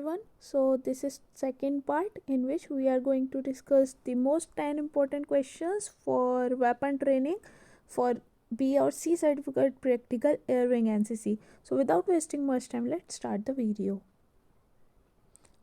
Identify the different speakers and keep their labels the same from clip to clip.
Speaker 1: everyone. So this is second part in which we are going to discuss the most 10 important questions for weapon training for B or C certificate practical air wing NCC. So without wasting much time, let's start the video.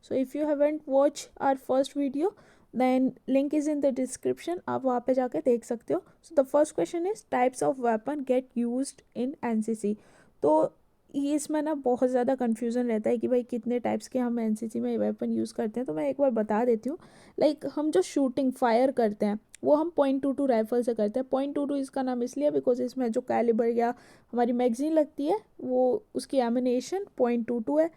Speaker 1: So if you haven't watched our first video, then link is in the description. आप वहाँ पे जाके देख सकते हो. So the first question is types of weapon get used in NCC. तो ये इसमें ना बहुत ज़्यादा कन्फ्यूज़न रहता है कि भाई कितने टाइप्स के हम एनसीसी में वेपन यूज़ करते हैं. तो मैं एक बार बता देती हूँ. लाइक हम जो शूटिंग फायर करते हैं वो हम .22 राइफल से करते हैं. .22 इसका नाम इसलिए बिकॉज इसमें जो कैलिबर या हमारी मैगजीन लगती है वो उसकी एमिनेशन .22 है.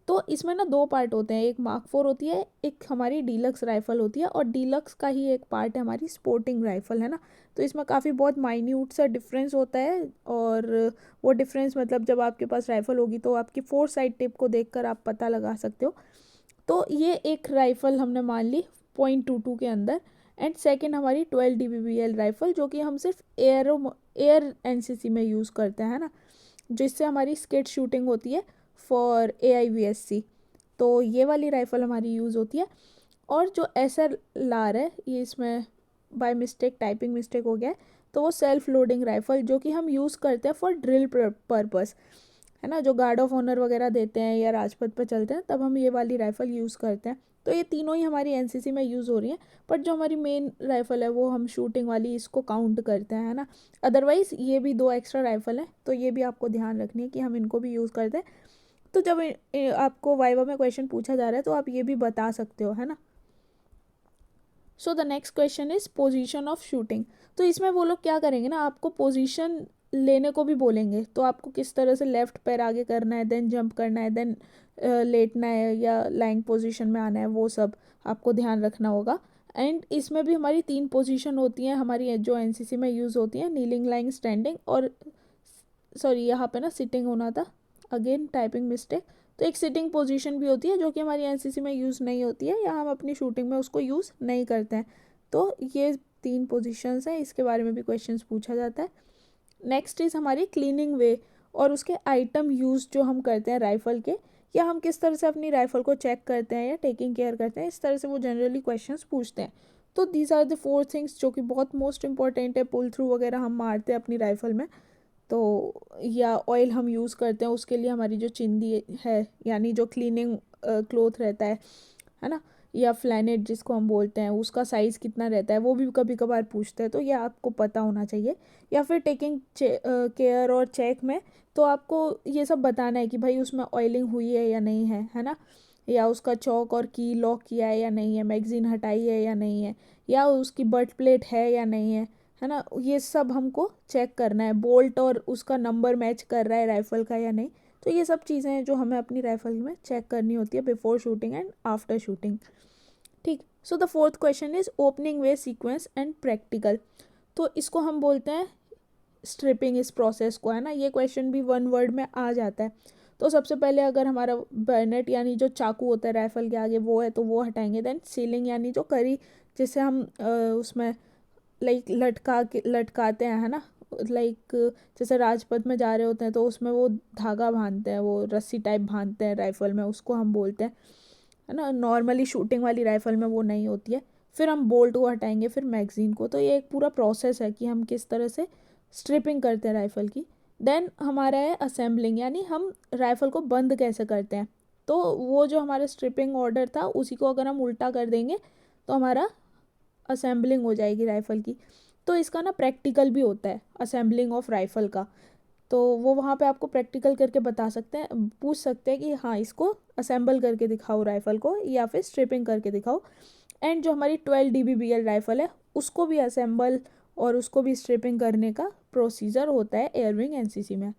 Speaker 1: तो इसमें ना दो पार्ट होते हैं. एक Mark 4 होती है, एक हमारी डीलक्स राइफ़ल होती है. और डीलक्स का ही एक पार्ट है हमारी स्पोर्टिंग राइफ़ल, है ना. तो इसमें काफ़ी बहुत माइन्यूट सा डिफरेंस होता है. और वो डिफरेंस मतलब जब आपके पास राइफ़ल होगी तो आपकी 4 साइड टिप को देखकर आप पता लगा सकते हो. तो ये एक राइफ़ल हमने मान ली .22 के अंदर. एंड सेकेंड हमारी 12 DBBL राइफ़ल, जो कि हम सिर्फ एयर NCC में यूज़ करते हैं, है ना, जिससे हमारी स्किड शूटिंग होती है फॉर AIVSC. तो ये वाली राइफ़ल हमारी यूज़ होती है. और जो SLR है ये इसमें बाय मिस्टेक टाइपिंग मिस्टेक हो गया है. तो वो सेल्फ लोडिंग राइफ़ल जो कि हम यूज़ करते हैं फॉर ड्रिल पर्पस, है ना. जो गार्ड ऑफ ऑनर वगैरह देते हैं या राजपथ पर चलते हैं तब हम ये वाली राइफ़ल यूज़ करते हैं. तो ये तीनों ही हमारी NCC में यूज़ हो रही हैं. बट जो हमारी मेन राइफ़ल है वो हम शूटिंग वाली इसको काउंट करते हैं, है ना. अदरवाइज़ ये भी 2 एक्स्ट्रा राइफ़ल हैं, तो ये भी आपको ध्यान रखनी है कि हम इनको भी यूज़ करते हैं. तो जब आपको वाइवा में क्वेश्चन पूछा जा रहा है तो आप ये भी बता सकते हो, है ना. So the next question is position of shooting. तो इसमें वो लोग क्या करेंगे ना, आपको पोजीशन लेने को भी बोलेंगे. तो आपको किस तरह से लेफ्ट पैर आगे करना है, देन जंप करना है, देन लेटना है या लाइंग पोजीशन में आना है, वो सब आपको ध्यान रखना होगा. एंड इसमें भी हमारी 3 पोजीशन होती हैं हमारी जो NCC में यूज़ होती हैं, नीलिंग, लाइंग, स्टैंडिंग. और सॉरी यहाँ पे ना सिटिंग होना था, अगेन टाइपिंग मिस्टेक. तो एक सिटिंग पोजीशन भी होती है जो कि हमारी NCC में यूज़ नहीं होती है या हम अपनी शूटिंग में उसको यूज़ नहीं करते हैं. तो ये 3 पोजीशंस हैं, इसके बारे में भी क्वेश्चंस पूछा जाता है. नेक्स्ट इज़ हमारी क्लीनिंग वे और उसके आइटम यूज़ जो हम करते हैं राइफ़ल के, या हम किस तरह से अपनी राइफ़ल को चेक करते हैं या टेकिंग केयर करते हैं, इस तरह से वो जनरली क्वेश्चंस पूछते हैं. तो दीज आर द 4 थिंग्स जो कि बहुत मोस्ट इंपॉर्टेंट है. पुल थ्रू वगैरह हम मारते हैं अपनी राइफ़ल में, तो या ऑयल हम यूज़ करते हैं उसके लिए हमारी जो चिंदी है यानी जो क्लीनिंग क्लोथ रहता है ना, या फ्लैनेट जिसको हम बोलते हैं, उसका साइज़ कितना रहता है वो भी कभी कभार पूछते हैं. तो ये आपको पता होना चाहिए. या फिर टेकिंग केयर और चेक में तो आपको ये सब बताना है कि भाई उसमें ऑयलिंग हुई है या नहीं है ना, या उसका चौक और की लॉक किया है या नहीं है, मैगज़ीन हटाई है या नहीं है, या उसकी बट प्लेट है या नहीं है ना. ये सब हमको चेक करना है. बोल्ट और उसका नंबर मैच कर रहा है राइफ़ल का या नहीं. तो ये सब चीज़ें हैं जो हमें अपनी राइफ़ल में चेक करनी होती है before shooting and after shooting. ठीक. So the fourth question is opening way sequence and practical. तो इसको हम बोलते हैं स्ट्रिपिंग इस प्रोसेस को, है ना. ये क्वेश्चन भी 1 वर्ड में आ जाता है. तो सबसे पहले अगर हमारा बैनेट यानी जो चाकू होता है राइफ़ल के आगे वो है तो वो हटाएंगे. देन सीलिंग यानी जो करी जिसे हम उसमें लाइक लटकाते हैं, है ना. लाइक जैसे राजपथ में जा रहे होते हैं तो उसमें वो धागा बांधते हैं, वो रस्सी टाइप बांधते हैं राइफ़ल में, उसको हम बोलते हैं, है ना. नॉर्मली शूटिंग वाली राइफ़ल में वो नहीं होती है. फिर हम बोल्ट को हटाएंगे, फिर मैगज़ीन को. तो ये एक पूरा प्रोसेस है कि हम किस तरह से स्ट्रिपिंग करते हैं राइफ़ल की. देन हमारा है असेंबलिंग, यानी हम राइफ़ल को बंद कैसे करते हैं. तो वो जो हमारा स्ट्रिपिंग ऑर्डर था उसी को अगर हम उल्टा कर देंगे तो हमारा असेंबलिंग हो जाएगी राइफ़ल की. तो इसका ना प्रैक्टिकल भी होता है असेंबलिंग ऑफ राइफ़ल का. तो वो वहाँ पे आपको प्रैक्टिकल करके बता सकते हैं, पूछ सकते हैं कि हाँ इसको असेंबल करके दिखाओ राइफ़ल को या फिर स्ट्रिपिंग करके दिखाओ. एंड जो हमारी 12 DBBL राइफ़ल है उसको भी असेंबल और उसको भी स्ट्रिपिंग करने का प्रोसीजर होता है एयरविंग NCC में.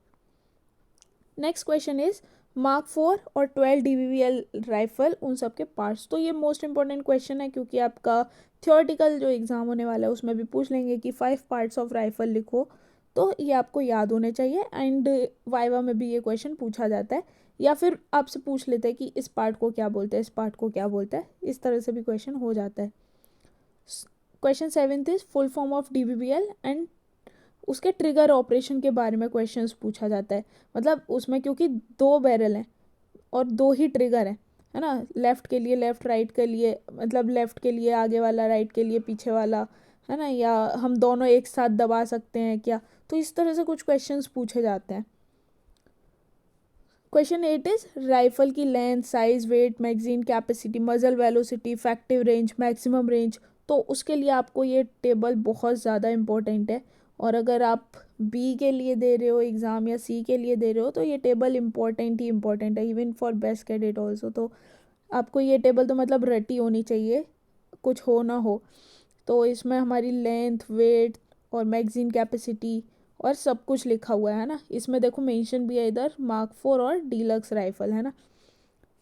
Speaker 1: नेक्स्ट क्वेश्चन इज़ Mark 4 और 12 DBBL राइफ़ल उन सब के पार्ट्स. तो ये मोस्ट इंपॉर्टेंट क्वेश्चन है क्योंकि आपका थियोरेटिकल जो एग्ज़ाम होने वाला है उसमें भी पूछ लेंगे कि 5 पार्ट्स ऑफ राइफ़ल लिखो. तो ये आपको याद होने चाहिए. एंड वाइवा में भी ये क्वेश्चन पूछा जाता है या फिर आपसे पूछ लेते हैं कि इस पार्ट को क्या बोलते हैं, इस पार्ट को क्या बोलते हैं. इस तरह से भी क्वेश्चन हो जाता है. Question 7th is full form of DBBL and उसके ट्रिगर ऑपरेशन के बारे में क्वेश्चंस पूछा जाता है. मतलब उसमें क्योंकि 2 बैरल हैं और 2 ही ट्रिगर हैं, है ना, लेफ़्ट के लिए लेफ़्ट, राइट के लिए मतलब लेफ़्ट के लिए आगे वाला, राइट के लिए पीछे वाला, है ना, या हम दोनों एक साथ दबा सकते हैं क्या। तो इस तरह से कुछ क्वेश्चंस पूछे जाते हैं। क्वेश्चन 8 इज राइफल की length, size, weight, magazine capacity, muzzle velocity, effective range, maximum range. तो उसके लिए आपको ये टेबल बहुत ज़्यादा इम्पोर्टेंट है। और अगर आप बी के लिए दे रहे हो एग्ज़ाम या सी के लिए दे रहे हो तो ये टेबल इम्पोर्टेंट ही इम्पोर्टेंट है, even for best cadet also. तो आपको ये टेबल तो मतलब रटी होनी चाहिए, कुछ हो ना हो। तो इसमें हमारी लेंथ, वेट और मैगजीन कैपेसिटी और सब कुछ लिखा हुआ है ना। इसमें देखो मेंशन भी है इधर मार्क 4 और डीलक्स राइफल, है ना।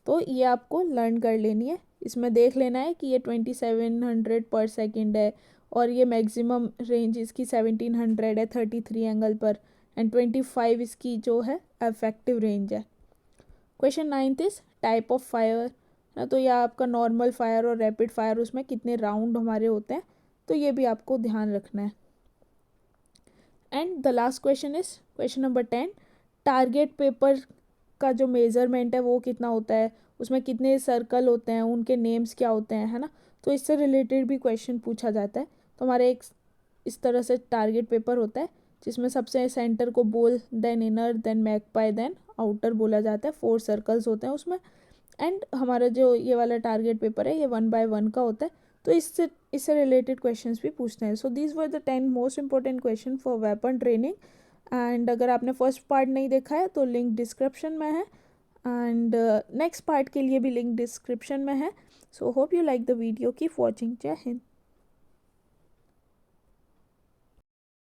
Speaker 1: तो ये आपको लर्न कर लेनी है। इसमें देख लेना है कि ये 2700 पर सेकेंड है और ये मैक्सिमम रेंज इसकी 1700 है 33 एंगल पर, एंड 25 इसकी जो है इफेक्टिव रेंज है। Question 9 is type of fire ना। तो यह आपका नॉर्मल फायर और रैपिड फायर, उसमें कितने राउंड हमारे होते हैं, तो ये भी आपको ध्यान रखना है। And the last question is question number 10, target paper का जो मेज़रमेंट है वो कितना होता है, उसमें कितने सर्कल होते हैं, उनके नेम्स क्या होते हैं, है ना। तो इससे रिलेटेड भी क्वेश्चन पूछा जाता है। तो हमारे एक इस तरह से टारगेट पेपर होता है जिसमें सबसे सेंटर को bull, then inner, then magpie, then outer बोला जाता है। 4 सर्कल्स होते हैं उसमें। एंड हमारा जो ये वाला टारगेट पेपर है ये 1 by 1 का होता है। तो इससे रिलेटेड क्वेश्चंस भी पूछते हैं। So these were the 10 most important question for weapon training. And अगर आपने फर्स्ट पार्ट नहीं देखा है तो लिंक डिस्क्रिप्शन में है, एंड नेक्स्ट पार्ट के लिए भी लिंक डिस्क्रिप्शन में है। So hope you like the video, keep watching. जय हिंद।